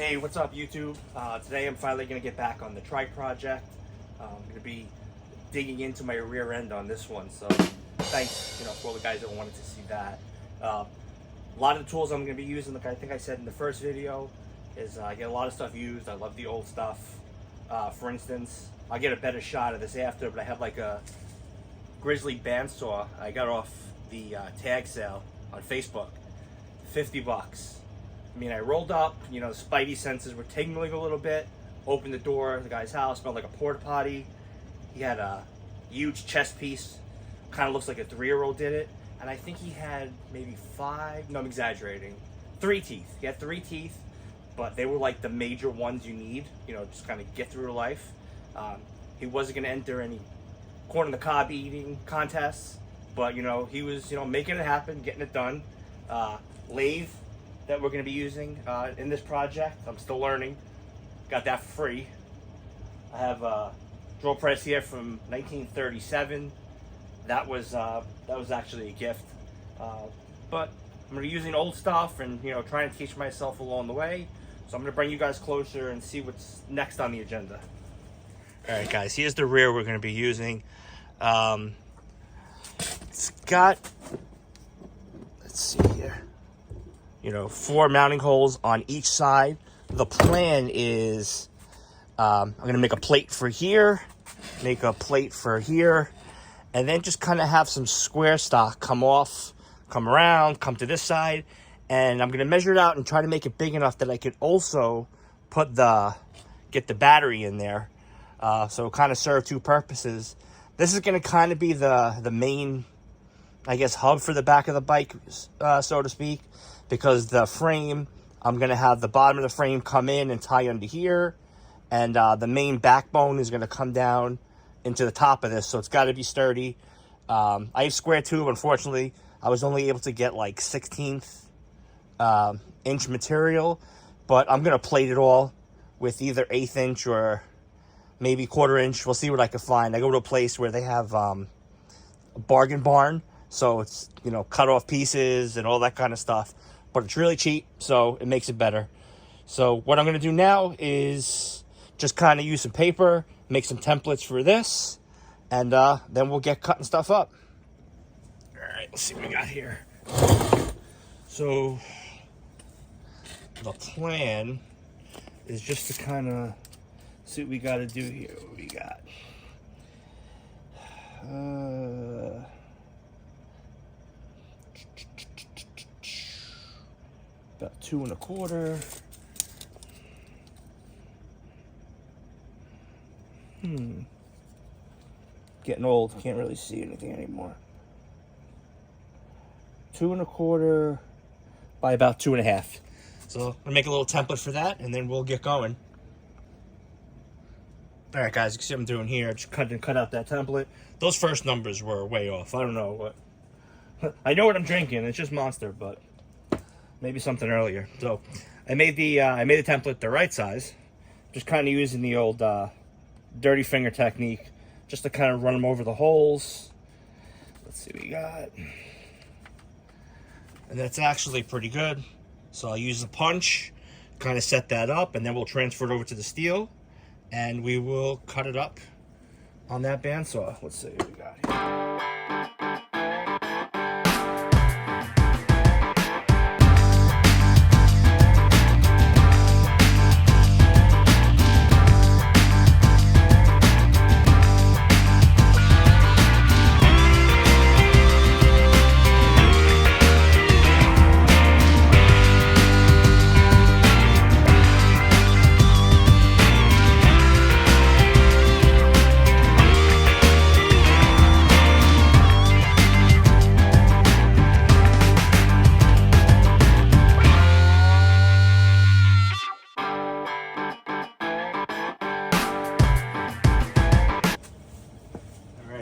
Hey, what's up YouTube? Today I'm finally going to get back on the Trike Project. I'm going to be digging into my rear end on this one, so thanks for all the guys that wanted to see that. A lot of the tools I'm going to be using, like I think I said in the first video, is I get a lot of stuff used. I love the old stuff. For instance, I'll get a better shot of this after, but I have like a Grizzly bandsaw I got off the tag sale on Facebook. 50 bucks. I mean, I rolled up, the spidey senses were tingling a little bit, opened the door of the guy's house, smelled like a porta potty. He had a huge chest piece, kind of looks like a 3-year-old did it. And I think he had maybe 5, no, I'm exaggerating, 3 teeth. He had 3 teeth, but they were like the major ones you need, just kind of get through life. He wasn't going to enter any corn on the cob eating contests, but he was, making it happen, getting it done. Lathe that we're going to be using in this project. I'm still learning. Got that for free. I have a drill press here from 1937. That was actually a gift. But I'm going to be using old stuff and trying to teach myself along the way. So I'm going to bring you guys closer and see what's next on the agenda. All right, guys. Here's the rear we're going to be using. It's got, let's see here. 4 mounting holes on each side. The plan is I'm going to make a plate for here, make a plate for here, and then just kind of have some square stock come off, come around, come to this side, and I'm going to measure it out and try to make it big enough that I could also put get the battery in there. So it kind of serve 2 purposes. This is going to kind of be the main, I guess, hub for the back of the bike, so to speak. Because the frame, I'm going to have the bottom of the frame come in and tie under here. And the main backbone is going to come down into the top of this. So it's got to be sturdy. I have square tube. Unfortunately, I was only able to get like 16th inch material. But I'm going to plate it all with either 1/8 inch or maybe 1/4 inch. We'll see what I can find. I go to a place where they have a bargain barn. So it's, cut off pieces and all that kind of stuff. But it's really cheap, so it makes it better. So what I'm going to do now is just kind of use some paper, make some templates for this, and then we'll get cutting stuff up. All right, let's see what we got here. So the plan is just to kind of see what we got to do here. What we got? About 2 1/4. Getting old, can't really see anything anymore. 2 1/4 by about 2 1/2. So I'm gonna make a little template for that, and then we'll get going. All right, guys, you can see what I'm doing here. Just cut out that template. Those first numbers were way off. I don't know what. I know what I'm drinking. It's just Monster, but maybe something earlier. So I made the template the right size, just kind of using the old dirty finger technique, just to kind of run them over the holes. Let's see what we got, and that's actually pretty good. So I'll use the punch, kind of set that up, and then we'll transfer it over to the steel, and we will cut it up on that bandsaw. Let's see what we got here.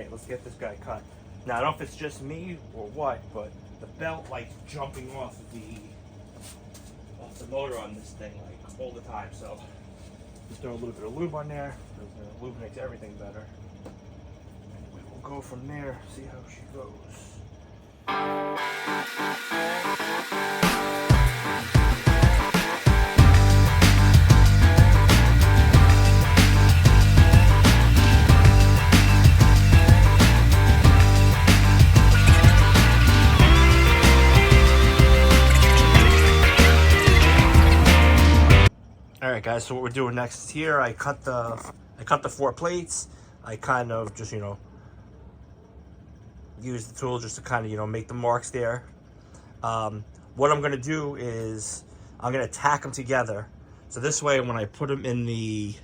Let's get this guy cut. Now I don't know if it's just me or what, but the belt likes jumping off the motor on this thing like all the time. So just throw a little bit of lube on there. The lube makes everything better. And we will go from there, see how she goes. guys, so what we're doing next is here. I cut the 4 plates. I kind of just, you know, use the tool just to kind of, you know, make the marks there. What I'm gonna do is I'm gonna tack them together. So this way, when I put them in the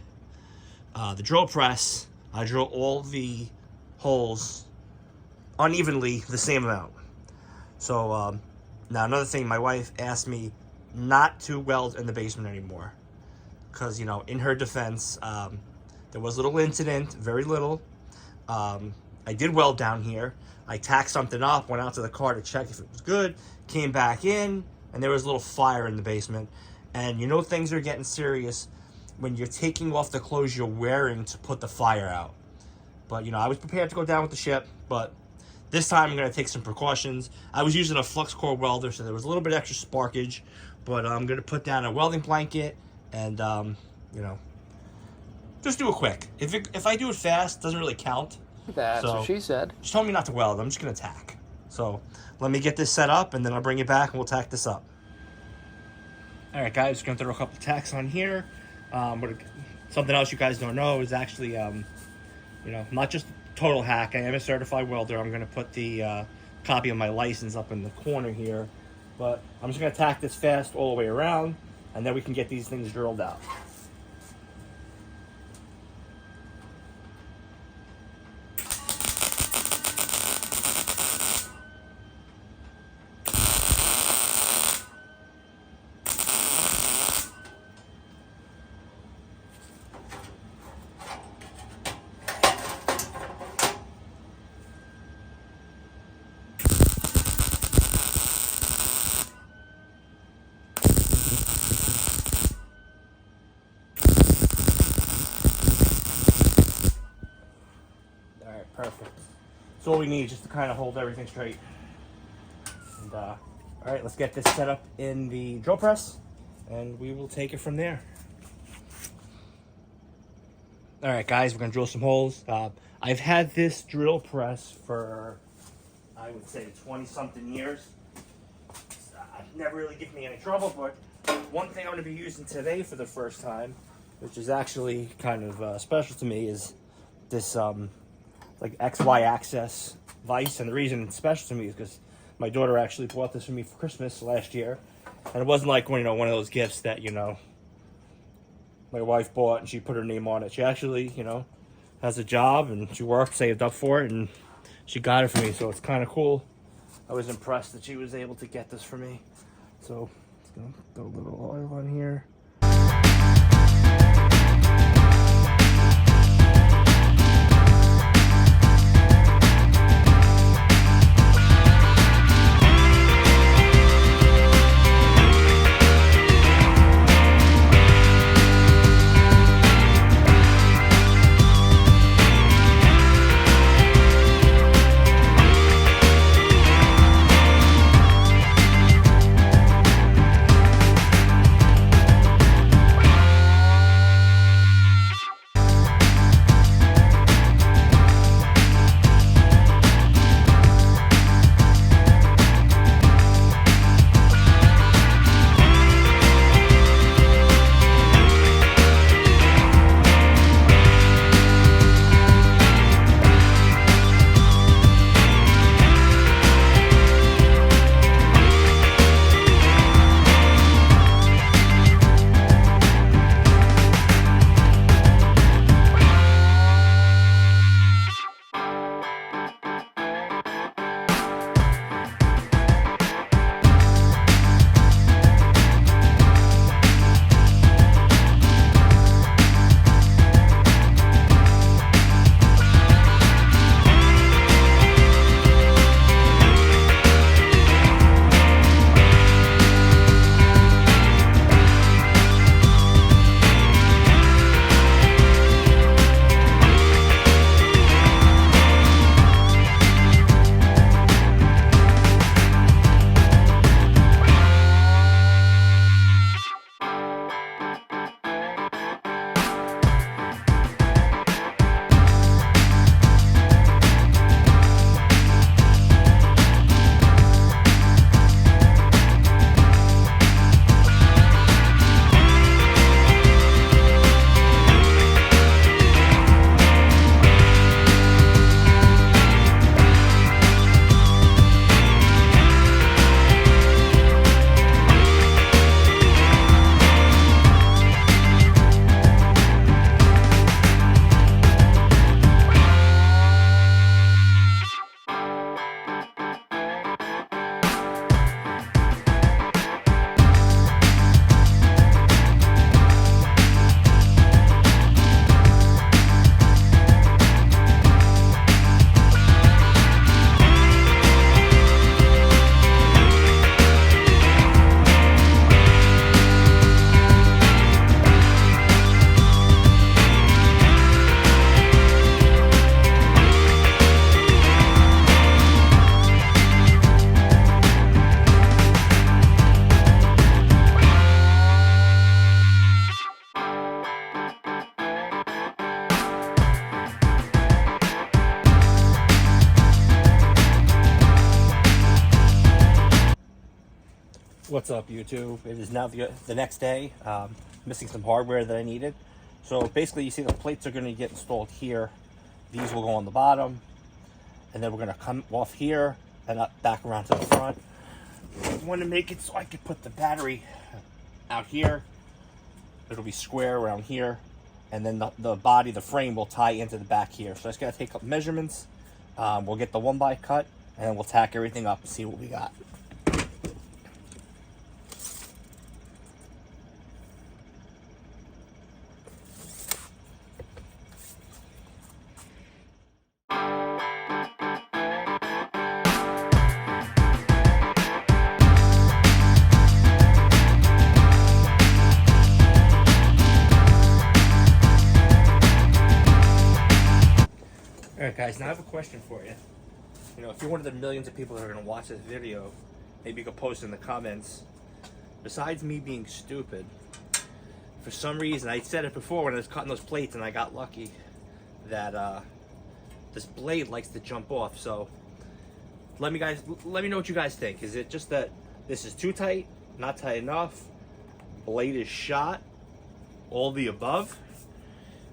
drill press, I drill all the holes unevenly the same amount. So now another thing, my wife asked me not to weld in the basement anymore because, you know, in her defense, there was a little incident, very little. I did weld down here. I tacked something up, went out to the car to check if it was good, came back in, and there was a little fire in the basement. And you know things are getting serious when you're taking off the clothes you're wearing to put the fire out. But, you know, I was prepared to go down with the ship, but this time I'm going to take some precautions. I was using a flux core welder, so there was a little bit extra sparkage, but I'm going to put down a welding blanket and, you know, just do it quick. If I do it fast, it doesn't really count. That's what she said. She told me not to weld. I'm just going to tack. So let me get this set up, and then I'll bring it back, and we'll tack this up. All right, guys, going to throw a couple tacks on here. Something else you guys don't know is actually, you know, not just total hack. I am a certified welder. I'm going to put the copy of my license up in the corner here. But I'm just going to tack this fast all the way around, and then we can get these things drilled out. Perfect. That's all we need just to kind of hold everything straight. And, all right, let's get this set up in the drill press, and we will take it from there. All right, guys, we're going to drill some holes. I've had this drill press for, I would say, 20-something years. It's never really given me any trouble, but one thing I'm going to be using today for the first time, which is actually kind of special to me, is this like XY axis vise. And the reason it's special to me is because my daughter actually bought this for me for Christmas last year, and it wasn't like, you know, one of those gifts that, you know, my wife bought and she put her name on it. She actually, you know, has a job and she worked, saved up for it, and she got it for me, so it's kind of cool. I was impressed that she was able to get this for me. So let's go throw a little oil on here. What's up, YouTube? It is now the next day. Missing some hardware that I needed. So basically, you see the plates are going to get installed here. These will go on the bottom. And then we're going to come off here and up back around to the front. I want to make it so I could put the battery out here. It'll be square around here. And then the body, the frame, will tie into the back here. So I just got to take up measurements. We'll get the 1x cut. And then we'll tack everything up and see what we got. Alright guys, now I have a question for you. You know, if you're one of the millions of people that are going to watch this video, maybe you could post in the comments. Besides me being stupid, for some reason, I said it before when I was cutting those plates and I got lucky, that this blade likes to jump off. So let me know what you guys think. Is it just that this is too tight, not tight enough, blade is shot, all the above?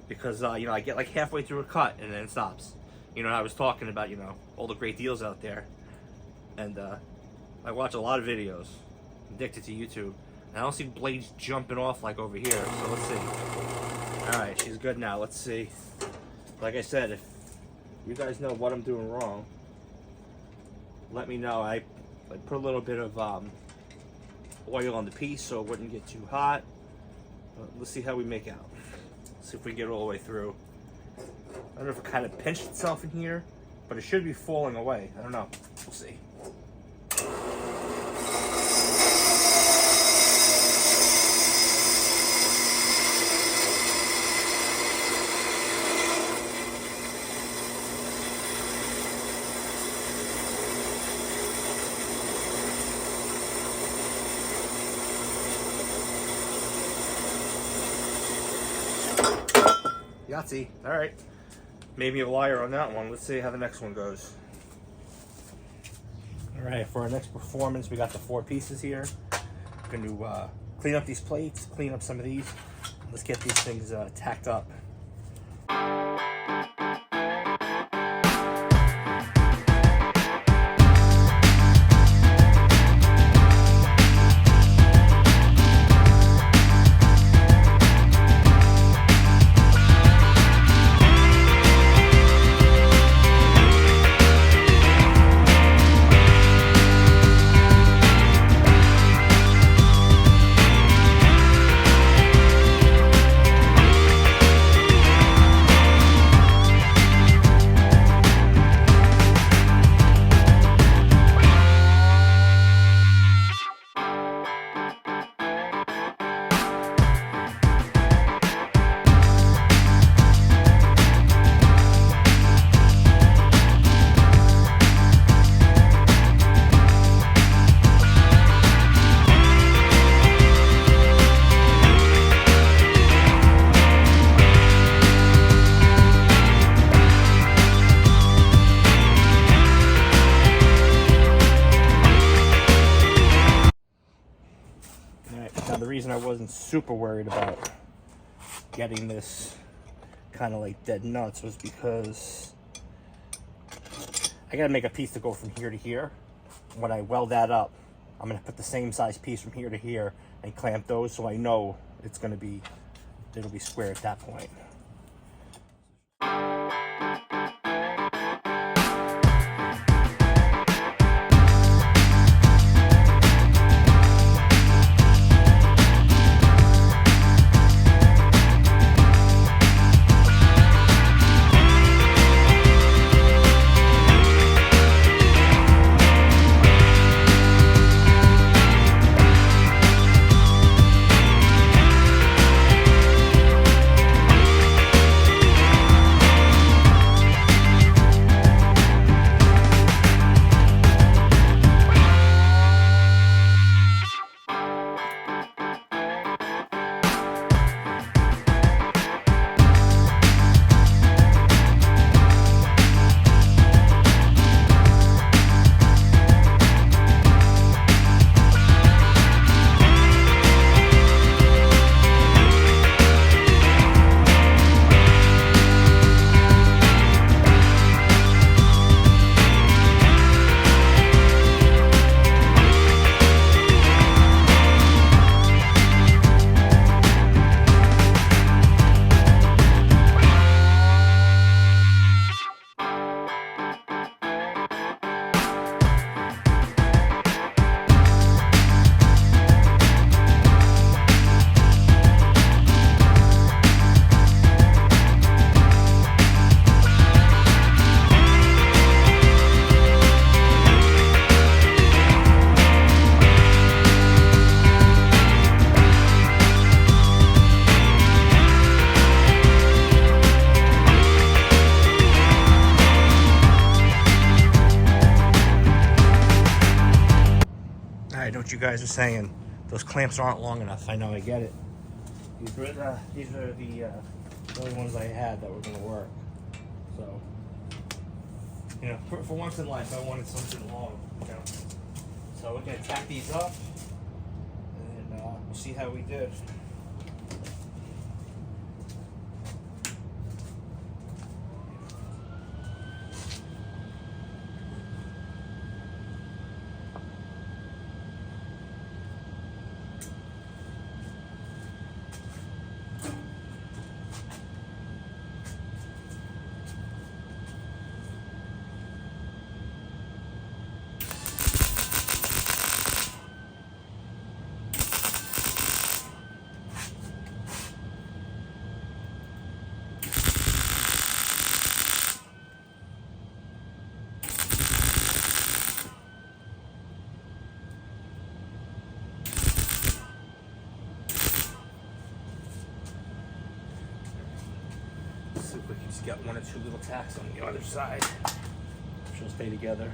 Because you know, I get like halfway through a cut and then it stops. You know, I was talking about, you know, all the great deals out there, and I watch a lot of videos, addicted to YouTube, and I don't see blades jumping off like over here. So let's see. All right, she's good now. Let's see. Like I said, if you guys know what I'm doing wrong, let me know. I put a little bit of oil on the piece so it wouldn't get too hot. Let's see how we make out. See if we can get it all the way through. I don't know if it kind of pinched itself in here, but it should be falling away. I don't know. We'll see. Yahtzee. All right. Made me a liar on that one. Let's see how the next one goes. All right, for our next performance, we got the 4 pieces here. We're going to clean up these plates, clean up some of these. Let's get these things tacked up. The reason I wasn't super worried about getting this kind of like dead nuts was because I gotta make a piece to go from here to here. When I weld that up, I'm gonna put the same size piece from here to here and clamp those, so I know it'll be square at that point. I know what you guys are saying. Those clamps aren't long enough. I know, I get it. These are the only ones I had that were going to work. So, you know, for once in life, I wanted something long, you know. So we're going to tack these up, and we'll see how we did. See if we can just get one or two little tacks on the other side. She'll stay together.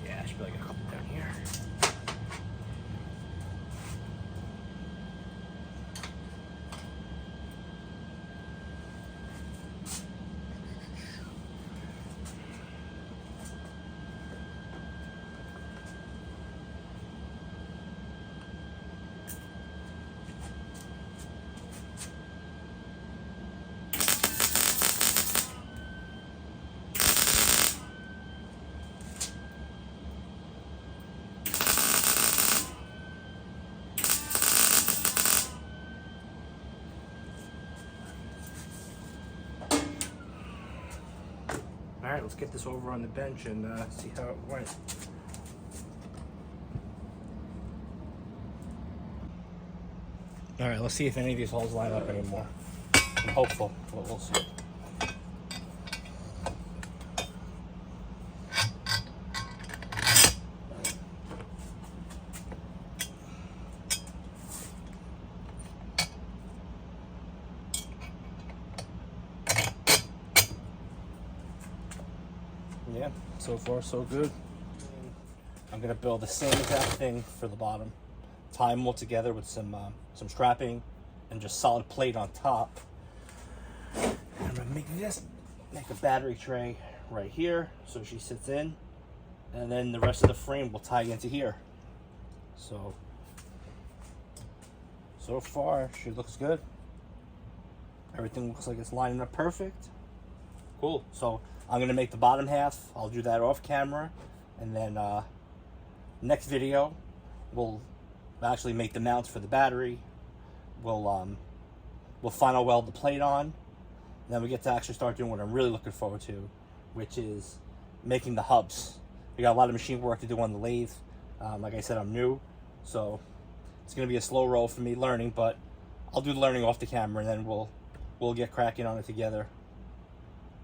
Yeah, I should probably get a couple down here. All right, let's get this over on the bench and see how it went. All right, let's see if any of these holes line up anymore. I'm hopeful, but we'll see. Yeah, so far so good. I'm gonna build the same exact thing for the bottom. Tie them all together with some strapping and just solid plate on top. I'm gonna make a battery tray right here so she sits in, and then the rest of the frame will tie into here. So far she looks good. Everything looks like it's lining up perfect. Cool. So I'm gonna make the bottom half. I'll do that off camera, and then next video we'll actually make the mounts for the battery. We'll final weld the plate on, and then we get to actually start doing what I'm really looking forward to, which is making the hubs. We got a lot of machine work to do on the lathe. Like I said, I'm new, so it's gonna be a slow roll for me learning, but I'll do the learning off the camera, and then we'll get cracking on it together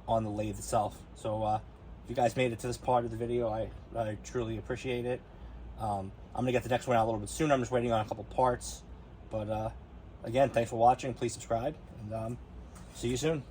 on the lathe itself. So if you guys made it to this part of the video, I truly appreciate it. I'm gonna get the next one out a little bit sooner. I'm just waiting on a couple parts, but again, thanks for watching. Please subscribe, and see you soon.